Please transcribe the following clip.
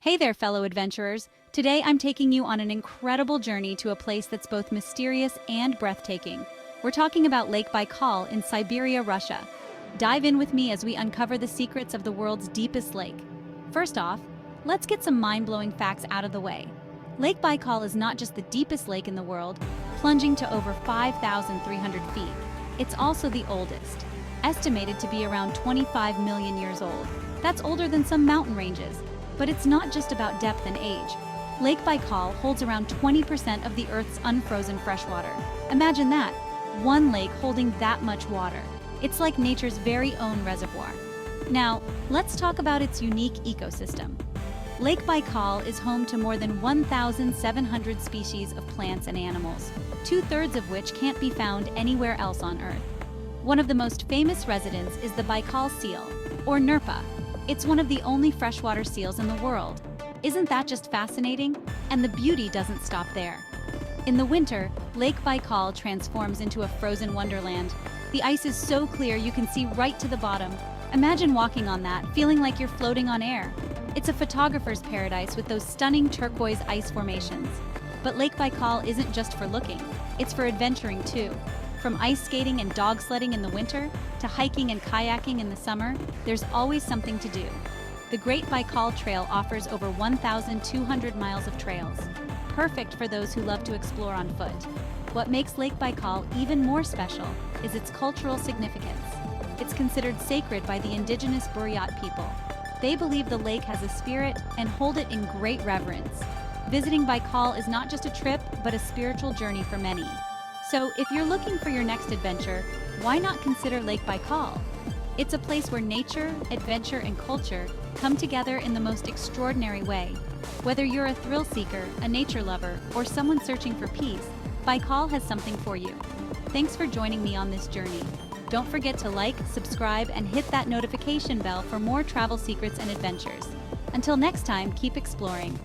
Hey there, fellow adventurers. Today I'm taking you on an incredible journey to a place that's both mysterious and breathtaking. We're talking about Lake Baikal in Siberia, Russia. Dive in with me as we uncover the secrets of the world's deepest lake. First off, let's get some mind-blowing facts out of the way. Lake Baikal is not just the deepest lake in the world, plunging to over 5,300 feet. It's also the oldest, estimated to be around 25 million years old. That's older than some mountain ranges. But it's not just about depth and age. Lake Baikal holds around 20% of the Earth's unfrozen freshwater. Imagine that, one lake holding that much water. It's like nature's very own reservoir. Now, let's talk about its unique ecosystem. Lake Baikal is home to more than 1,700 species of plants and animals, two-thirds of which can't be found anywhere else on Earth. One of the most famous residents is the Baikal seal, or Nerpa. It's one of the only freshwater seals in the world. Isn't that just fascinating? And the beauty doesn't stop there. In the winter, Lake Baikal transforms into a frozen wonderland. The ice is so clear you can see right to the bottom. Imagine walking on that, feeling like you're floating on air. It's a photographer's paradise with those stunning turquoise ice formations. But Lake Baikal isn't just for looking, it's for adventuring too. From ice skating and dog sledding in the winter to hiking and kayaking in the summer, there's always something to do. The Great Baikal Trail offers over 1,200 miles of trails, perfect for those who love to explore on foot. What makes Lake Baikal even more special is its cultural significance. It's considered sacred by the indigenous Buryat people. They believe the lake has a spirit and hold it in great reverence. Visiting Baikal is not just a trip, but a spiritual journey for many. So, if you're looking for your next adventure, why not consider Lake Baikal? It's a place where nature, adventure, and culture come together in the most extraordinary way. Whether you're a thrill seeker, a nature lover, or someone searching for peace, Baikal has something for you. Thanks for joining me on this journey. Don't forget to like, subscribe, and hit that notification bell for more travel secrets and adventures. Until next time, keep exploring.